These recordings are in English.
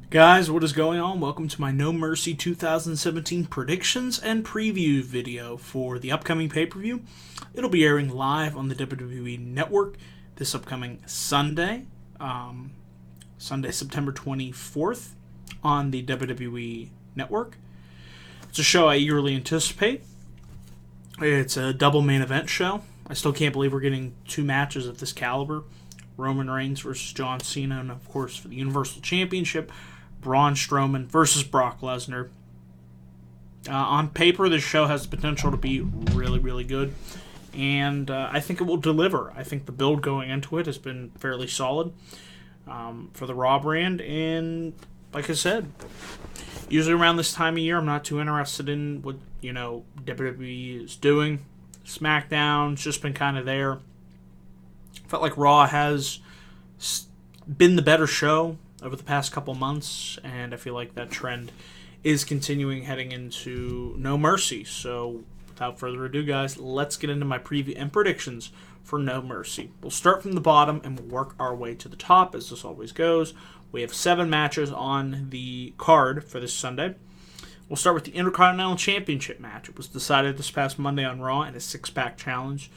Guys, what is going on? Welcome to my No Mercy 2017 predictions and preview video for the upcoming pay-per-view. It'll be airing live on the WWE Network this upcoming Sunday, September 24th on the WWE Network. It's a show I eagerly anticipate. It's a double main event show. I still can't believe we're getting two matches of this caliber. Roman Reigns versus John Cena, and of course for the Universal Championship, Braun Strowman versus Brock Lesnar. On paper, this show has the potential to be really, really good, and I think it will deliver. I think the build going into it has been fairly solid for the Raw brand, and like I said, usually around this time of year, I'm not too interested in what WWE is doing. SmackDown's just been kind of there. Felt like Raw has been the better show over the past couple months, and I feel like that trend is continuing heading into No Mercy. So, without further ado, guys, let's get into my preview and predictions for No Mercy. We'll start from the bottom and we'll work our way to the top, as this always goes. We have 7 matches on the card for this Sunday. We'll start with the Intercontinental Championship match. It was decided this past Monday on Raw in a 6-pack challenge.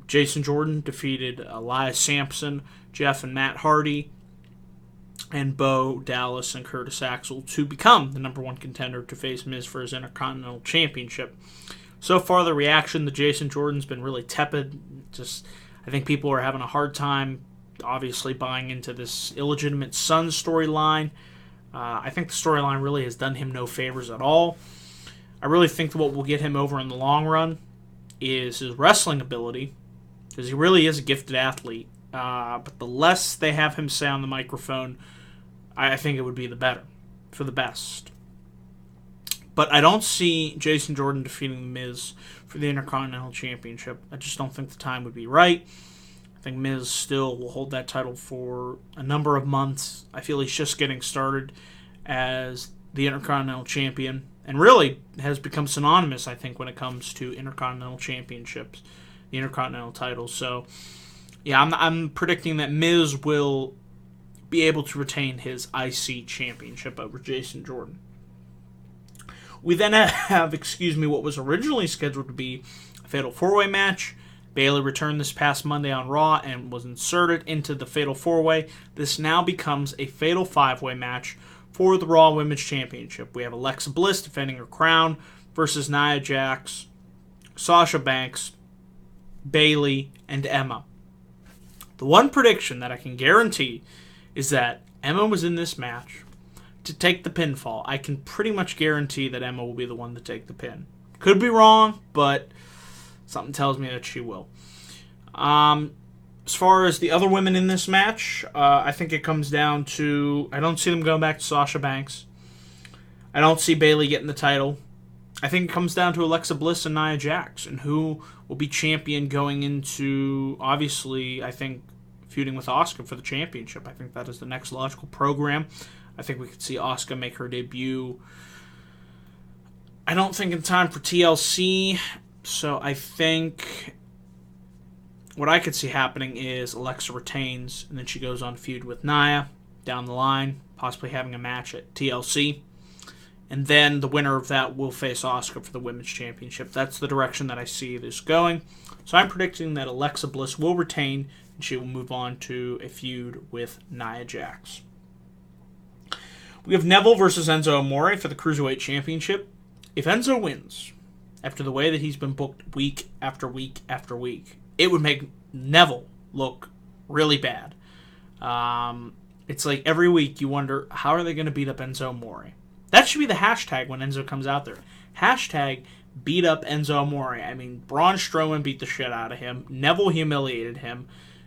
Jason Jordan defeated Elias Sampson, Jeff and Matt Hardy, and Bo Dallas and Curtis Axel to become the number 1 contender to face Miz for his Intercontinental Championship. So far, the reaction to Jason Jordan's been really tepid. I think people are having a hard time, obviously, buying into this illegitimate son storyline. I think the storyline really has done him no favors at all. I really think that what will get him over in the long run is his wrestling ability, because he really is a gifted athlete. But the less they have him say on the microphone, I think it would be the better, for the best. But I don't see Jason Jordan defeating The Miz for the Intercontinental Championship. I just don't think the time would be right. I think Miz still will hold that title for a number of months. I feel he's just getting started as the Intercontinental Champion, and really has become synonymous, I think, when it comes to Intercontinental Championships, the Intercontinental title. So, yeah, I'm predicting that Miz will be able to retain his IC championship over Jason Jordan. We then have, what was originally scheduled to be a Fatal 4-Way match. Bayley returned this past Monday on Raw and was inserted into the Fatal 4-Way. This now becomes a Fatal 5-Way match for the Raw Women's Championship. We have Alexa Bliss defending her crown versus Nia Jax, Sasha Banks, Bayley, and Emma. The one prediction that I can guarantee is that Emma was in this match to take the pinfall. I can pretty much guarantee that Emma will be the one to take the pin. Could be wrong, but something tells me that she will. As far as the other women in this match, I think it comes down to, I don't see them going back to Sasha Banks. I don't see Bayley getting the title. I think it comes down to Alexa Bliss and Nia Jax, and who will be champion going into, obviously, I think, feuding with Asuka for the championship. I think that is the next logical program. I think we could see Asuka make her debut, I don't think in time for TLC, so I think what I could see happening is Alexa retains, and then she goes on feud with Nia down the line, possibly having a match at TLC. And then the winner of that will face Asuka for the Women's Championship. That's the direction that I see this going. So I'm predicting that Alexa Bliss will retain, and she will move on to a feud with Nia Jax. We have Neville versus Enzo Amore for the Cruiserweight Championship. If Enzo wins, after the way that he's been booked week after week after week, it would make Neville look really bad. It's like every week you wonder, how are they going to beat up Enzo Amore? That should be the hashtag when Enzo comes out there. Hashtag beat up Enzo Amore. I mean, Braun Strowman beat the shit out of him. Neville humiliated him.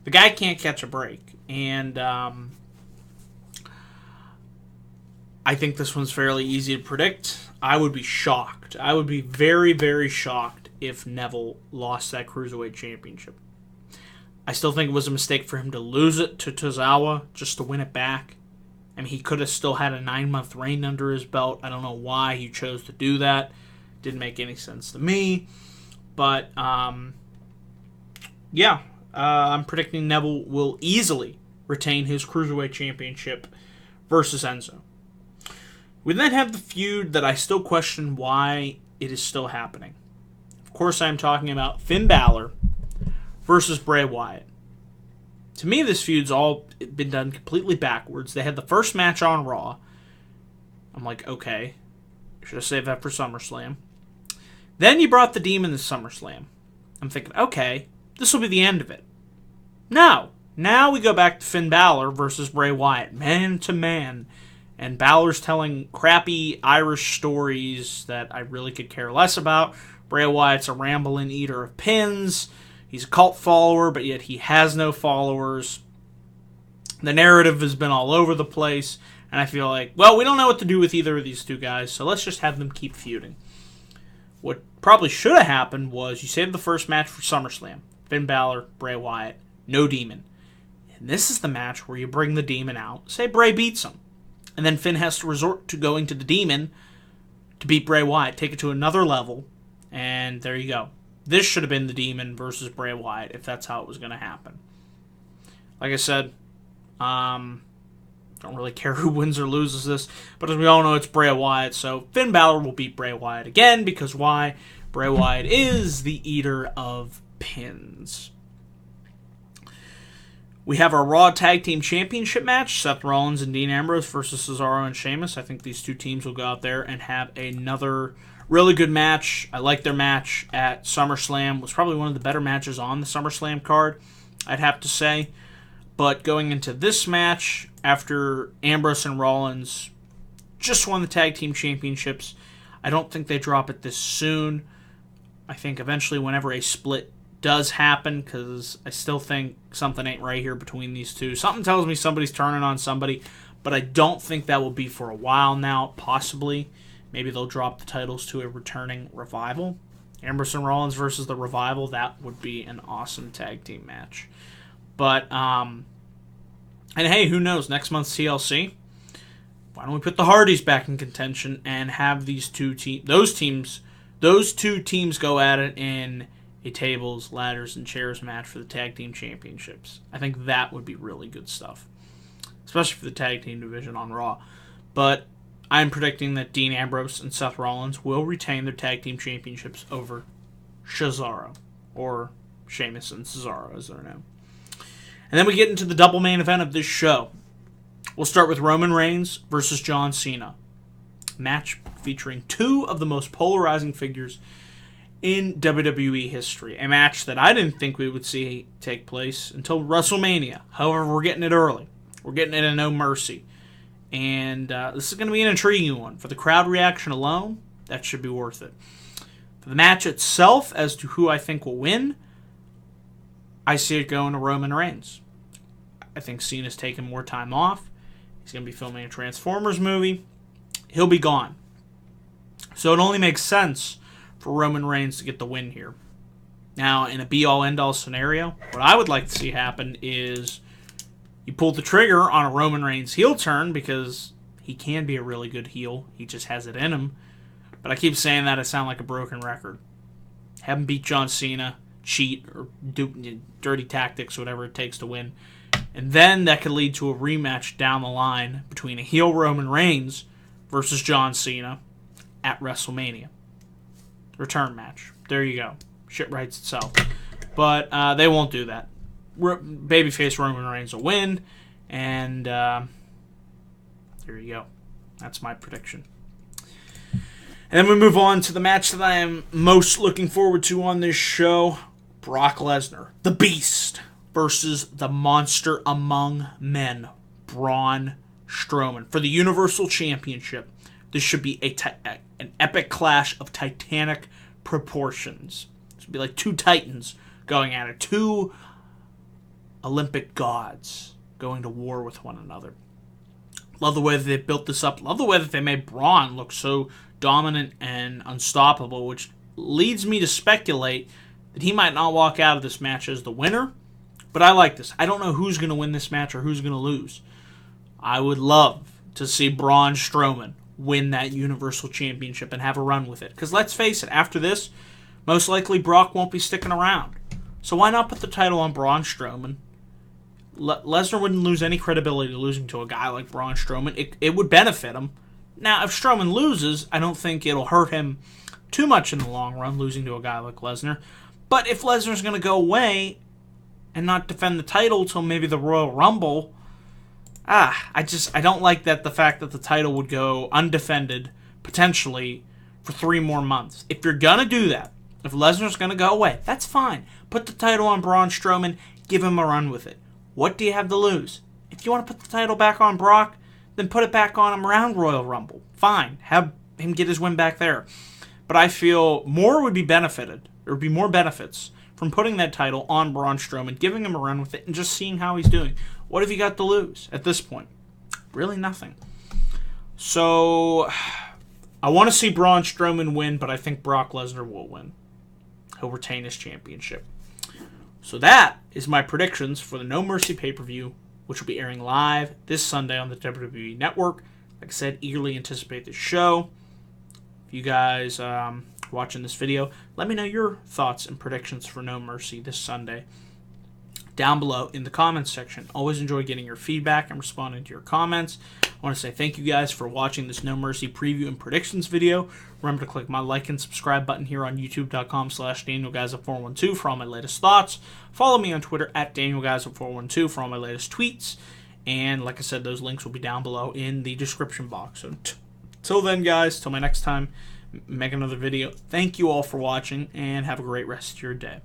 The guy can't catch a break. And I think this one's fairly easy to predict. I would be shocked. I would be very, very shocked if Neville lost that Cruiserweight Championship. I still think it was a mistake for him to lose it to Tozawa just to win it back. I mean, he could have still had a 9-month reign under his belt. I don't know why he chose to do that. Didn't make any sense to me. But, I'm predicting Neville will easily retain his Cruiserweight Championship versus Enzo. We then have the feud that I still question why it is still happening. Of course, I'm talking about Finn Balor versus Bray Wyatt. To me, this feud's all been done completely backwards. They had the first match on Raw. I'm like, okay, should have saved that for SummerSlam. Then you brought the Demon to SummerSlam. I'm thinking, okay, this will be the end of it. No. Now we go back to Finn Balor versus Bray Wyatt, man to man. And Balor's telling crappy Irish stories that I really could care less about. Bray Wyatt's a rambling eater of pins. He's a cult follower, but yet he has no followers. The narrative has been all over the place. And I feel like, well, we don't know what to do with either of these two guys, so let's just have them keep feuding. What probably should have happened was you saved the first match for SummerSlam. Finn Balor, Bray Wyatt, no Demon. And this is the match where you bring the Demon out. Say Bray beats him. And then Finn has to resort to going to the Demon to beat Bray Wyatt. Take it to another level. And there you go. This should have been the Demon versus Bray Wyatt if that's how it was going to happen. Like I said, don't really care who wins or loses this. But as we all know, it's Bray Wyatt. So Finn Balor will beat Bray Wyatt again. Because why? Bray Wyatt is the eater of pins. We have our Raw Tag Team Championship match. Seth Rollins and Dean Ambrose versus Cesaro and Sheamus. I think these two teams will go out there and have another really good match. I like their match at SummerSlam. It was probably one of the better matches on the SummerSlam card, I'd have to say. But going into this match, after Ambrose and Rollins just won the Tag Team Championships, I don't think they drop it this soon. I think eventually whenever a split does happen, because I still think something ain't right here between these two. Something tells me somebody's turning on somebody, but I don't think that will be for a while now, possibly. Maybe they'll drop the titles to a returning Revival. Ambrose and Rollins versus the Revival, that would be an awesome tag team match. But, and hey, who knows, next month's TLC, why don't we put the Hardys back in contention and have these those two teams go at it in a tables, ladders, and chairs match for the tag team championships. I think that would be really good stuff, especially for the tag team division on Raw. But I'm predicting that Dean Ambrose and Seth Rollins will retain their tag team championships over Cesaro, or Sheamus and Cesaro as they're known. And then we get into the double main event of this show. We'll start with Roman Reigns versus John Cena. Match featuring two of the most polarizing figures in WWE history. A match that I didn't think we would see take place until WrestleMania. However, we're getting it early. We're getting it in No Mercy. And this is going to be an intriguing one. For the crowd reaction alone, that should be worth it. For the match itself, as to who I think will win, I see it going to Roman Reigns. I think Cena's taking more time off. He's going to be filming a Transformers movie. He'll be gone. So it only makes sense for Roman Reigns to get the win here. Now, in a be-all, end-all scenario, what I would like to see happen is you pull the trigger on a Roman Reigns heel turn, because he can be a really good heel. He just has it in him. But I keep saying that, I sound like a broken record. Have him beat John Cena, cheat, or do dirty tactics, whatever it takes to win. And then that could lead to a rematch down the line between a heel Roman Reigns versus John Cena at WrestleMania. Return match. There you go. Shit writes itself. But they won't do that. Babyface Roman Reigns will win. And there you go. That's my prediction. And then we move on to the match that I am most looking forward to on this show. Brock Lesnar, the Beast, versus the Monster Among Men, Braun Strowman, for the Universal Championship. This should be an epic clash of titanic proportions. This would be like two titans going at it. Two Olympic gods going to war with one another. Love the way that they built this up. Love the way that they made Braun look so dominant and unstoppable, which leads me to speculate that he might not walk out of this match as the winner. But I like this. I don't know who's going to win this match or who's going to lose. I would love to see Braun Strowman win that Universal Championship and have a run with it. Because let's face it, after this, most likely Brock won't be sticking around. So why not put the title on Braun Strowman? Lesnar wouldn't lose any credibility losing to a guy like Braun Strowman. It would benefit him. Now, if Strowman loses, I don't think it'll hurt him too much in the long run, losing to a guy like Lesnar. But if Lesnar's going to go away and not defend the title till maybe the Royal Rumble, I don't like that the fact that the title would go undefended, potentially, for 3 more months. If you're going to do that, if Lesnar's going to go away, that's fine. Put the title on Braun Strowman, give him a run with it. What do you have to lose? If you want to put the title back on Brock, then put it back on him around Royal Rumble. Fine. Have him get his win back there. But I feel more would be benefited. There would be more benefits from putting that title on Braun Strowman, giving him a run with it, and just seeing how he's doing. What have you got to lose at this point? Really nothing. So, I want to see Braun Strowman win, but I think Brock Lesnar will win. He'll retain his championship. So that is my predictions for the No Mercy pay-per-view, which will be airing live this Sunday on the WWE Network. Like I said, eagerly anticipate the show. If you guys watching this video, let me know your thoughts and predictions for No Mercy this Sunday down below in the comments section. Always enjoy getting your feedback and responding to your comments. I want to say thank you guys for watching this No Mercy preview and predictions video. Remember to click my like and subscribe button here on youtube.com/DanielGuyza412 for all my latest thoughts. Follow me on Twitter at DanielGuyza412 for all my latest tweets. And like I said, those links will be down below in the description box. So till then, guys, till my next time, make another video. Thank you all for watching, and have a great rest of your day.